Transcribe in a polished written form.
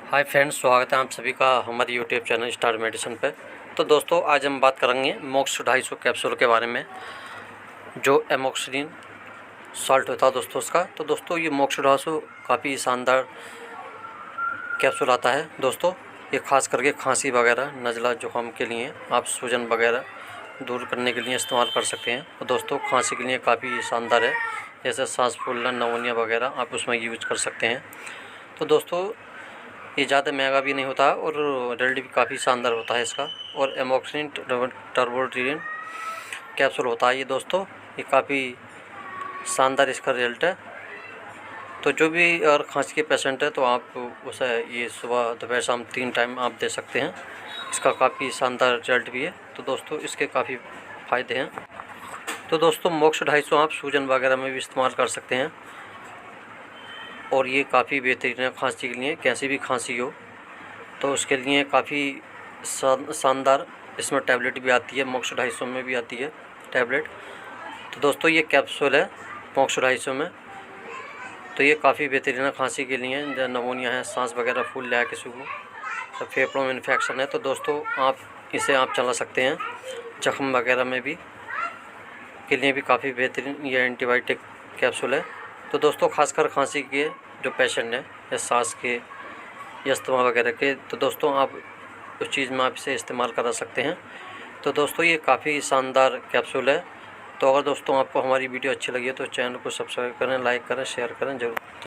Hi friends, स्वागत है आप सभी का हमारे यूट्यूब चैनल स्टार मेडिसिन पे। तो दोस्तों, आज हम बात करेंगे मोक्स 250 कैप्सूल के बारे में, जो एमोक्सिलिन सॉल्ट होता है दोस्तों उसका। तो दोस्तों, ये मोक्स 250 काफ़ी शानदार कैप्सूल आता है दोस्तों। ये खास करके खांसी वगैरह, नज़ला, जुकाम के लिए, आप सूजन वगैरह दूर करने के लिए इस्तेमाल कर सकते हैं। तो दोस्तों, खांसी के लिए काफ़ी शानदार है, जैसे सांस फूलना, निमोनिया वगैरह आप उसमें यूज कर सकते हैं। तो दोस्तों, ये ज़्यादा महंगा भी नहीं होता और रिजल्ट भी काफ़ी शानदार होता है इसका। और एमोक्सिलिन टर्बोट्रिन कैप्सूल होता है ये दोस्तों, ये काफ़ी शानदार इसका रिजल्ट है। तो जो भी अगर खांसी के पेशेंट है तो आप उसे ये सुबह दोपहर शाम 3 टाइम आप दे सकते हैं। इसका काफ़ी शानदार रिजल्ट भी है। तो दोस्तों, इसके काफ़ी फ़ायदे हैं। तो दोस्तों, मोक्स 250 आप सूजन वगैरह में भी इस्तेमाल कर सकते हैं और ये काफ़ी बेहतरीन है खांसी के लिए। कैसी भी खांसी हो तो उसके लिए काफ़ी शानदार इसमें टैबलेट भी आती है, मोक्स 250 में भी आती है टैबलेट। तो दोस्तों, ये कैप्सूल है मोक्स 250 में। तो ये काफ़ी बेहतरीन है खांसी के लिए, जब निमोनिया है, सांस वगैरह फूल रहा है किसी को, तो फेफड़ों में इन्फेक्शन है, तो दोस्तों आप इसे चला सकते हैं। जख्म वगैरह में भी के लिए भी काफ़ी बेहतरीन ये एंटीबायोटिक कैप्सूल है। तो दोस्तों, खासकर खांसी के जो पेशेंट हैं या सांस के या अस्थमा वगैरह के, तो दोस्तों आप उस चीज़ में आप इसे इस्तेमाल करा सकते हैं। तो दोस्तों, ये काफ़ी शानदार कैप्सूल है। तो अगर दोस्तों आपको हमारी वीडियो अच्छी लगी है तो चैनल को सब्सक्राइब करें, लाइक करें, शेयर करें जरूर।